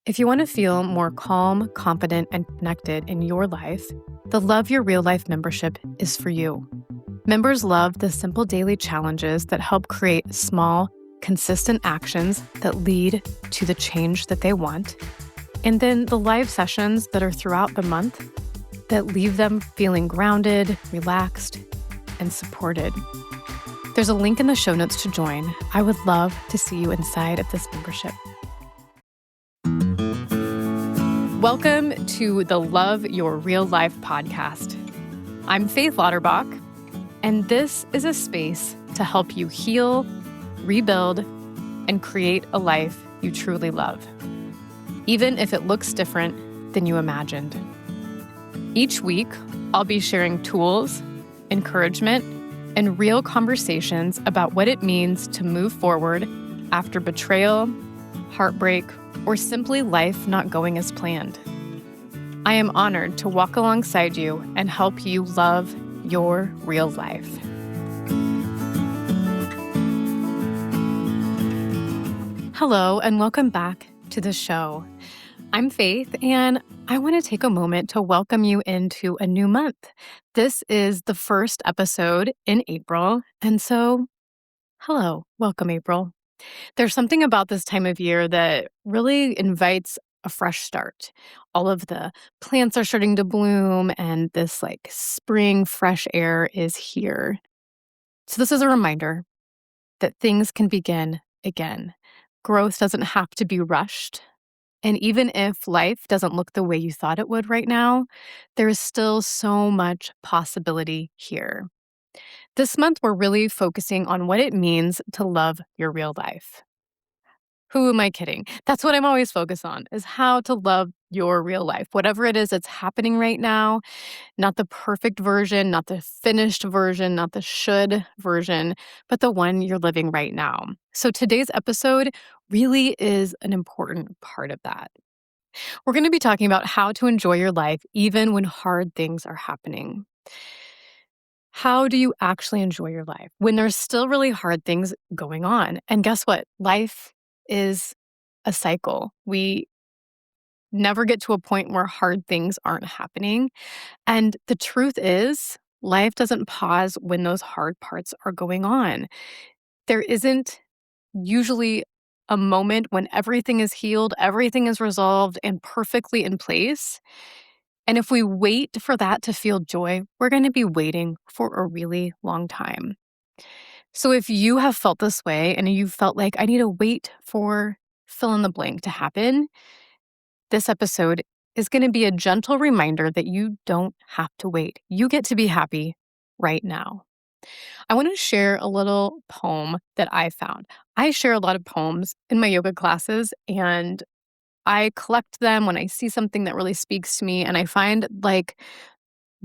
If you want to feel more calm, confident, and connected in your life, the Love Your Real Life membership is for you. Members love the simple daily challenges that help create small, consistent actions that lead to the change that they want. And then the live sessions that are throughout the month that leave them feeling grounded, relaxed, and supported. There's a link in the show notes to join. I would love to see you inside of this membership. Welcome to the Love Your Real Life podcast. I'm Faith Lauterbach, and this is a space to help you heal, rebuild, and create a life you truly love, even if it looks different than you imagined. Each week, I'll be sharing tools, encouragement, and real conversations about what it means to move forward after betrayal, heartbreak, or simply life not going as planned. I am honored to walk alongside you and help you love your real life. Hello, and welcome back to the show. I'm Faith, and I want to take a moment to welcome you into a new month. This is the first episode in April, and so, hello, welcome, April. There's something about this time of year that really invites a fresh start. All of the plants are starting to bloom, and this spring fresh air is here. So, this is a reminder that things can begin again. Growth doesn't have to be rushed. And even if life doesn't look the way you thought it would right now, there is still so much possibility here. This month, we're really focusing on what it means to love your real life. Who am I kidding? That's what I'm always focused on, is how to love your real life. Whatever it is that's happening right now, not the perfect version, not the finished version, not the should version, but the one you're living right now. So today's episode really is an important part of that. We're going to be talking about how to enjoy your life even when hard things are happening. How do you actually enjoy your life when there's still really hard things going on? And guess what? Life is a cycle. We never get to a point where hard things aren't happening. And the truth is, life doesn't pause when those hard parts are going on. There isn't usually a moment when everything is healed, everything is resolved and perfectly in place. And if we wait for that to feel joy, we're going to be waiting for a really long time. So if you have felt this way and you felt like I need to wait for fill in the blank to happen, this episode is going to be a gentle reminder that you don't have to wait. You get to be happy right now. I want to share a little poem that I found. I share a lot of poems in my yoga classes, and I collect them when I see something that really speaks to me, and I find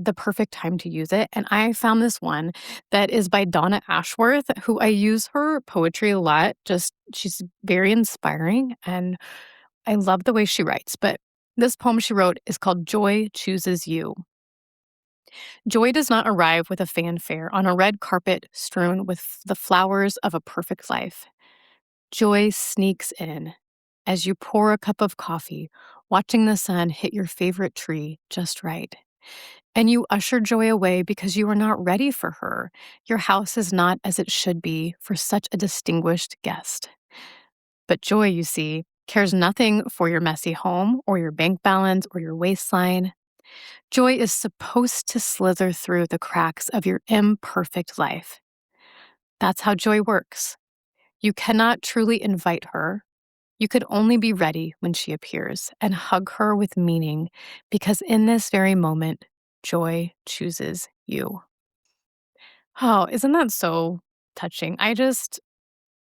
the perfect time to use it. And I found this one that is by Donna Ashworth, who I use her poetry a lot. Just she's very inspiring and I love the way she writes. But this poem she wrote is called Joy Chooses You. Joy does not arrive with a fanfare on a red carpet strewn with the flowers of a perfect life. Joy sneaks in as you pour a cup of coffee, watching the sun hit your favorite tree just right. And you usher joy away because you are not ready for her. Your house is not as it should be for such a distinguished guest. But joy, you see, cares nothing for your messy home or your bank balance or your waistline. Joy is supposed to slither through the cracks of your imperfect life. That's how joy works. You cannot truly invite her. You could only be ready when she appears and hug her with meaning because in this very moment, joy chooses you. Oh, isn't that so touching? I just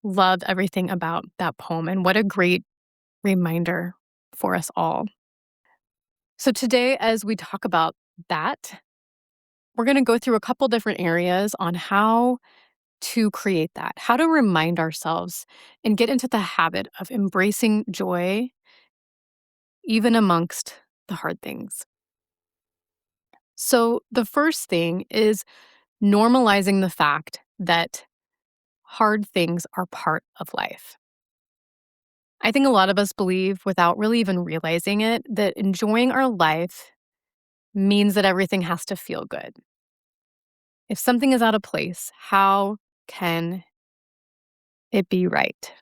love everything about that poem and what a great reminder for us all. So, today, as we talk about that, we're going to go through a couple different areas on how to create that, how to remind ourselves and get into the habit of embracing joy even amongst the hard things. So, the first thing is normalizing the fact that hard things are part of life. I think a lot of us believe, without really even realizing it, that enjoying our life means that everything has to feel good. If something is out of place, how can it be right?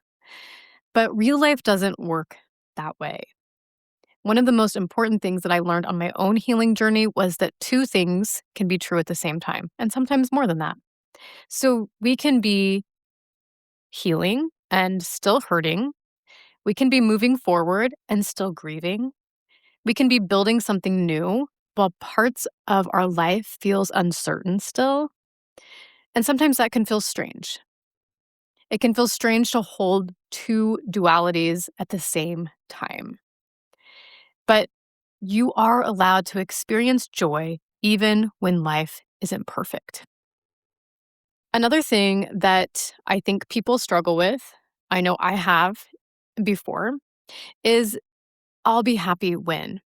But real life doesn't work that way. One of the most important things that I learned on my own healing journey was that two things can be true at the same time, and sometimes more than that. So we can be healing and still hurting. We can be moving forward and still grieving. We can be building something new while parts of our life feels uncertain still. And sometimes that can feel strange. It can feel strange to hold two dualities at the same time. But you are allowed to experience joy even when life isn't perfect. Another thing that I think people struggle with, I know I have before, is I'll be happy when.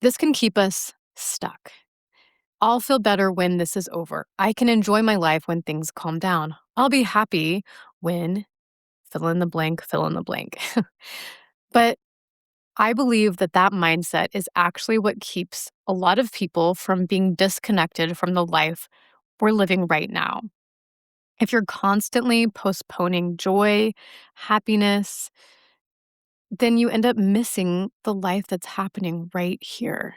This can keep us stuck. I'll feel better when this is over. I can enjoy my life when things calm down. I'll be happy when fill in the blank, fill in the blank. But I believe that that mindset is actually what keeps a lot of people from being disconnected from the life we're living right now. If you're constantly postponing joy, happiness, then you end up missing the life that's happening right here.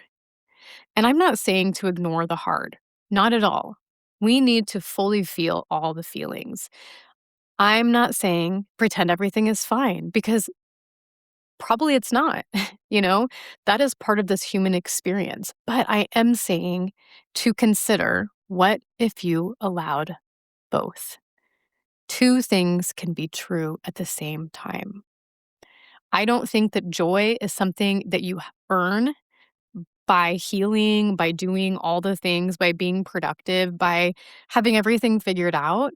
And I'm not saying to ignore the hard, not at all. We need to fully feel all the feelings. I'm not saying pretend everything is fine because probably it's not. you know, that is part of this human experience. But I am saying to consider what if you allowed both? Two things can be true at the same time. I don't think that joy is something that you earn by healing, by doing all the things, by being productive, by having everything figured out.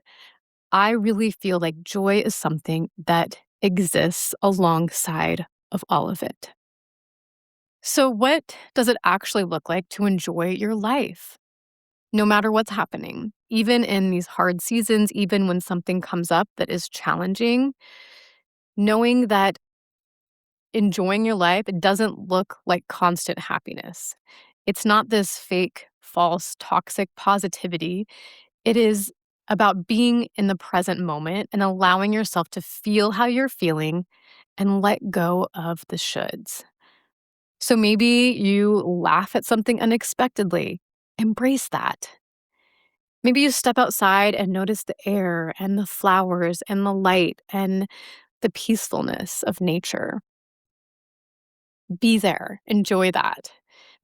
I really feel like joy is something that exists alongside of all of it. So, what does it actually look like to enjoy your life, no matter what's happening? Even in these hard seasons, even when something comes up that is challenging, knowing that enjoying your life, it doesn't look like constant happiness. It's not this fake, false, toxic positivity. It is about being in the present moment and allowing yourself to feel how you're feeling and let go of the shoulds. So maybe you laugh at something unexpectedly. Embrace that. Maybe you step outside and notice the air and the flowers and the light and the peacefulness of nature. Be there, enjoy that.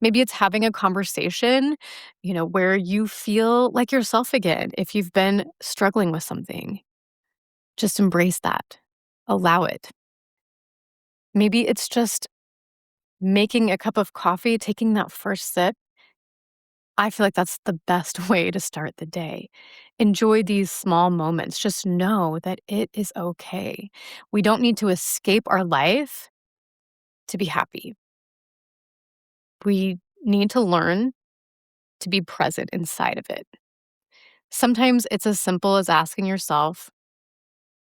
Maybe it's having a conversation, where you feel like yourself again. If you've been struggling with something, just embrace that. Allow it. Maybe it's just making a cup of coffee, taking that first sip. I feel like that's the best way to start the day. Enjoy these small moments. Just know that it is okay. We don't need to escape our life to be happy. We need to learn to be present inside of it. Sometimes it's as simple as asking yourself,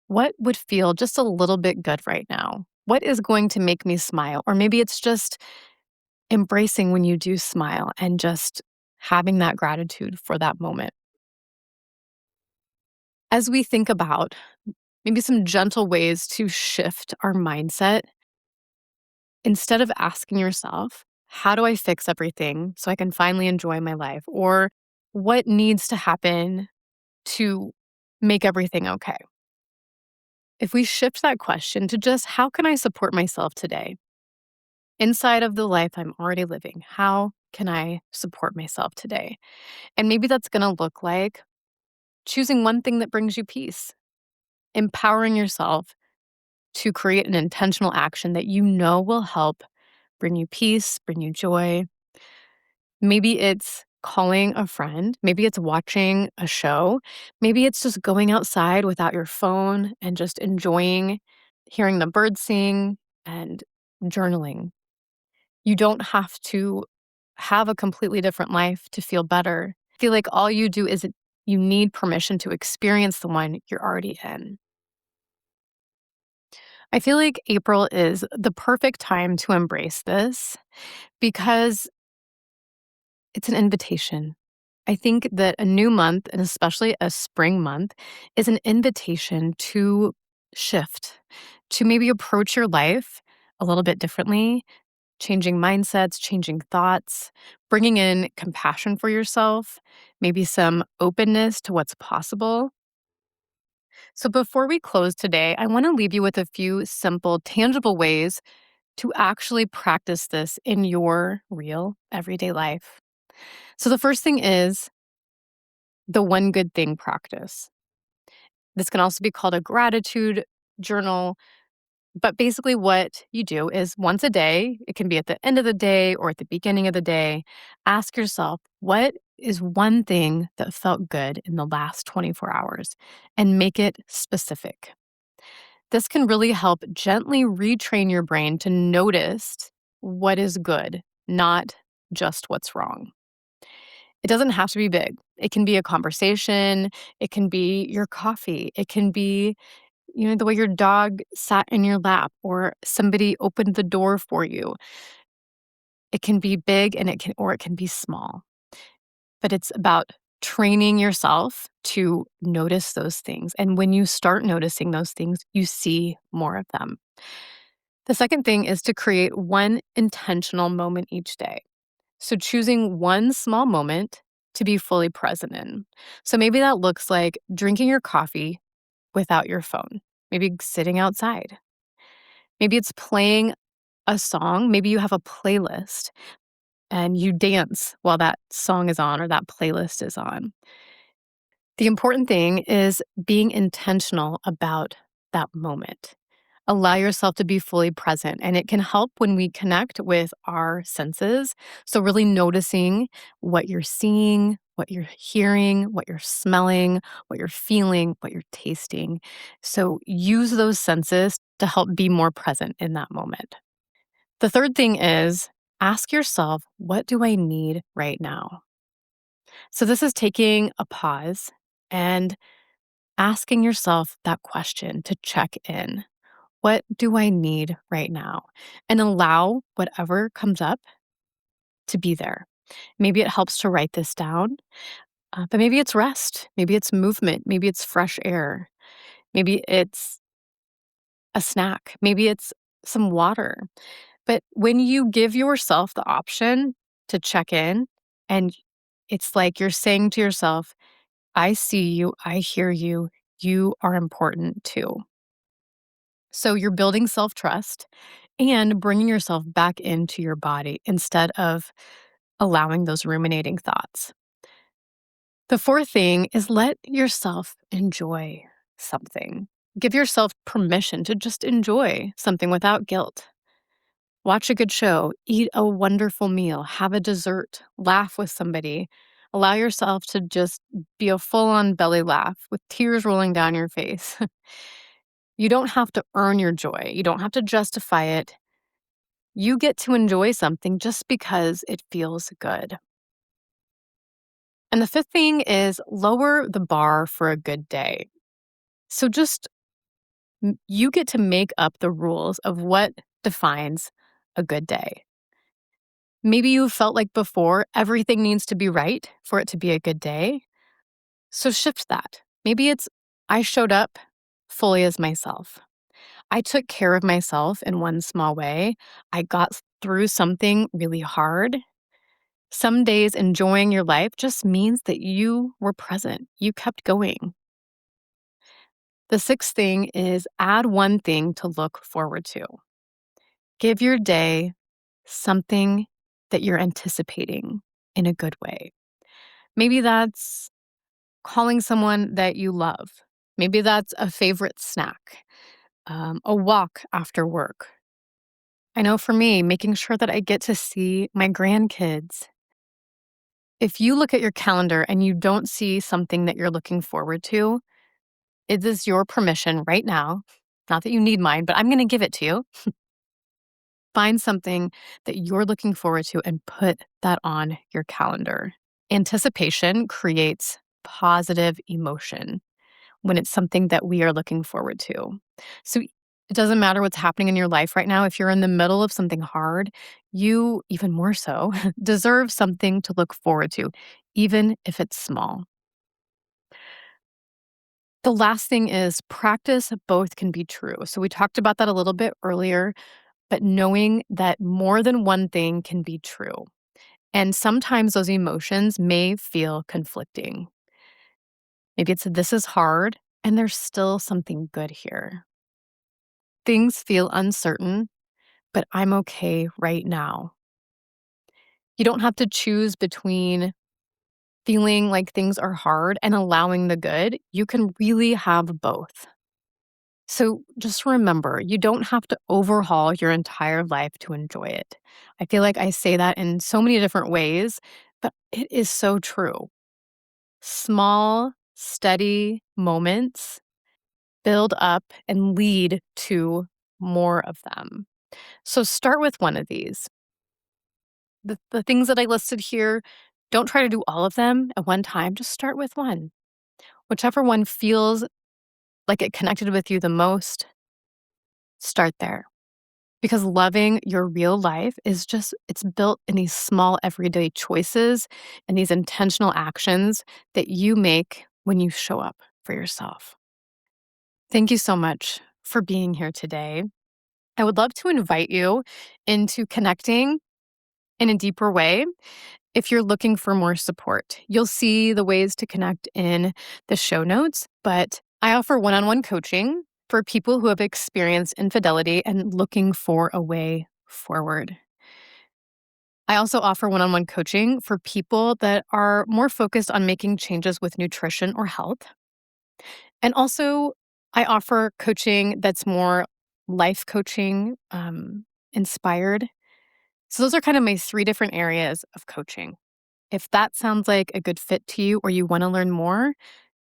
what would feel just a little bit good right now? What is going to make me smile? Or maybe it's just embracing when you do smile and just having that gratitude for that moment. As we think about maybe some gentle ways to shift our mindset, instead of asking yourself, how do I fix everything so I can finally enjoy my life? Or what needs to happen to make everything okay? If we shift that question to just how can I support myself today? Inside of the life I'm already living, how can I support myself today? And maybe that's going to look like choosing one thing that brings you peace, empowering yourself to create an intentional action that you know will help bring you peace, bring you joy. Maybe it's calling a friend, maybe it's watching a show, maybe it's just going outside without your phone and just enjoying hearing the birds sing and journaling. You don't have to have a completely different life to feel better. I feel like all you do is you need permission to experience the one you're already in. I feel like April is the perfect time to embrace this because it's an invitation. I think that a new month, and especially a spring month, is an invitation to shift, to maybe approach your life a little bit differently, changing mindsets, changing thoughts, bringing in compassion for yourself, maybe some openness to what's possible. So, before we close today, I want to leave you with a few simple, tangible ways to actually practice this in your real everyday life. So, the first thing is the one good thing practice. This can also be called a gratitude journal. But basically, what you do is once a day, it can be at the end of the day or at the beginning of the day, ask yourself, what is one thing that felt good in the last 24 hours? And make it specific. This can really help gently retrain your brain to notice what is good, not just what's wrong. It doesn't have to be big. It can be a conversation, it can be your coffee, it can be the way your dog sat in your lap or somebody opened the door for you. It can be big and it can be small. But it's about training yourself to notice those things. And when you start noticing those things, you see more of them. The second thing is to create one intentional moment each day. So choosing one small moment to be fully present in. So maybe that looks like drinking your coffee without your phone, maybe sitting outside. Maybe it's playing a song. Maybe you have a playlist and you dance while that song is on or that playlist is on. The important thing is being intentional about that moment. Allow yourself to be fully present, and it can help when we connect with our senses. So, really noticing what you're seeing, what you're hearing, what you're smelling, what you're feeling, what you're tasting. So, use those senses to help be more present in that moment. The third thing is ask yourself, what do I need right now? So, this is taking a pause and asking yourself that question to check in. What do I need right now? And allow whatever comes up to be there. Maybe it helps to write this down, but maybe it's rest. Maybe it's movement. Maybe it's fresh air. Maybe it's a snack. Maybe it's some water. But when you give yourself the option to check in, and it's like you're saying to yourself, I see you, I hear you, you are important too. So you're building self trust and bringing yourself back into your body instead of allowing those ruminating thoughts. The fourth thing is let yourself enjoy something. Give yourself permission to just enjoy something without guilt. Watch a good show, eat a wonderful meal, have a dessert, laugh with somebody. Allow yourself to just be a full on belly laugh with tears rolling down your face. You don't have to earn your joy, you don't have to justify it. You get to enjoy something just because it feels good. And the fifth thing is lower the bar for a good day. So just you get to make up the rules of what defines a good day. Maybe you felt like before everything needs to be right for it to be a good day. So shift that. Maybe it's I showed up fully as myself. I took care of myself in one small way. I got through something really hard. Some days enjoying your life just means that you were present. You kept going. The sixth thing is add one thing to look forward to. Give your day something that you're anticipating in a good way. Maybe that's calling someone that you love. Maybe that's a favorite snack, a walk after work. I know for me, making sure that I get to see my grandkids. If you look at your calendar and you don't see something that you're looking forward to, it is your permission right now, not that you need mine, but I'm going to give it to you. Find something that you're looking forward to and put that on your calendar. Anticipation creates positive emotion when it's something that we are looking forward to. So It doesn't matter what's happening in your life right now. If you're in the middle of something hard, you, even more so, deserve something to look forward to, even if it's small. The last thing is practice both can be true. So we talked about that a little bit earlier, but knowing that more than one thing can be true. And sometimes those emotions may feel conflicting. Maybe it's this is hard and there's still something good here. Things feel uncertain, but I'm okay right now. You don't have to choose between feeling like things are hard and allowing the good. You can really have both. So just remember, you don't have to overhaul your entire life to enjoy it. I feel like I say that in so many different ways, but it is so true. Small, steady moments build up and lead to more of them. So start with one of these. The things that I listed here, don't try to do all of them at one time. Just start with one. Whichever one feels like it connected with you the most, start there. Because loving your real life is just, it's built in these small everyday choices and these intentional actions that you make when you show up for yourself. Thank you so much for being here today. I would love to invite you into connecting in a deeper way if you're looking for more support. You'll see the ways to connect in the show notes, but I offer one-on-one coaching for people who have experienced infidelity and looking for a way forward. I also offer one-on-one coaching for people that are more focused on making changes with nutrition or health. And also, I offer coaching that's more life coaching inspired. So, those are kind of my three different areas of coaching. If that sounds like a good fit to you or you want to learn more,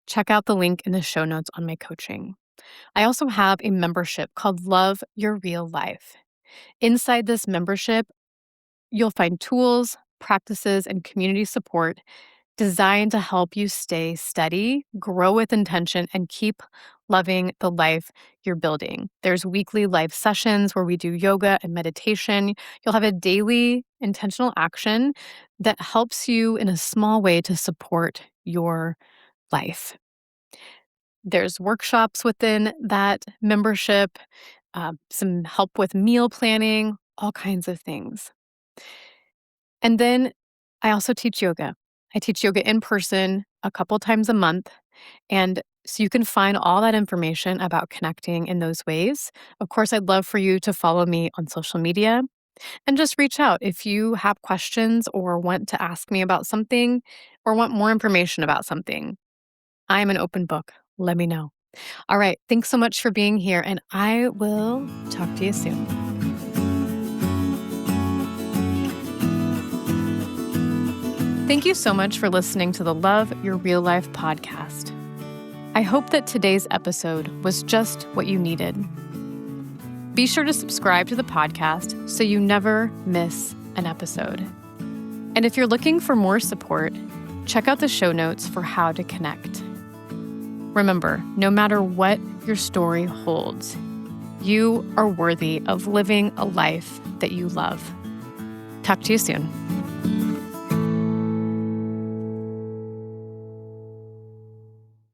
check out the link in the show notes on my coaching. I also have a membership called Love Your Real Life. Inside this membership, you'll find tools, practices, and community support designed to help you stay steady, grow with intention, and keep loving the life you're building. There's weekly live sessions where we do yoga and meditation. You'll have a daily intentional action that helps you in a small way to support your life. There's workshops within that membership, some help with meal planning, all kinds of things. And then I also teach yoga. I teach yoga in person a couple times a month. And so you can find all that information about connecting in those ways. Of course, I'd love for you to follow me on social media and just reach out if you have questions or want to ask me about something or want more information about something. I'm an open book. Let me know. All right. Thanks so much for being here, and I will talk to you soon. Thank you so much for listening to the Love Your Real Life podcast. I hope that today's episode was just what you needed. Be sure to subscribe to the podcast so you never miss an episode. And if you're looking for more support, check out the show notes for how to connect. Remember, no matter what your story holds, you are worthy of living a life that you love. Talk to you soon.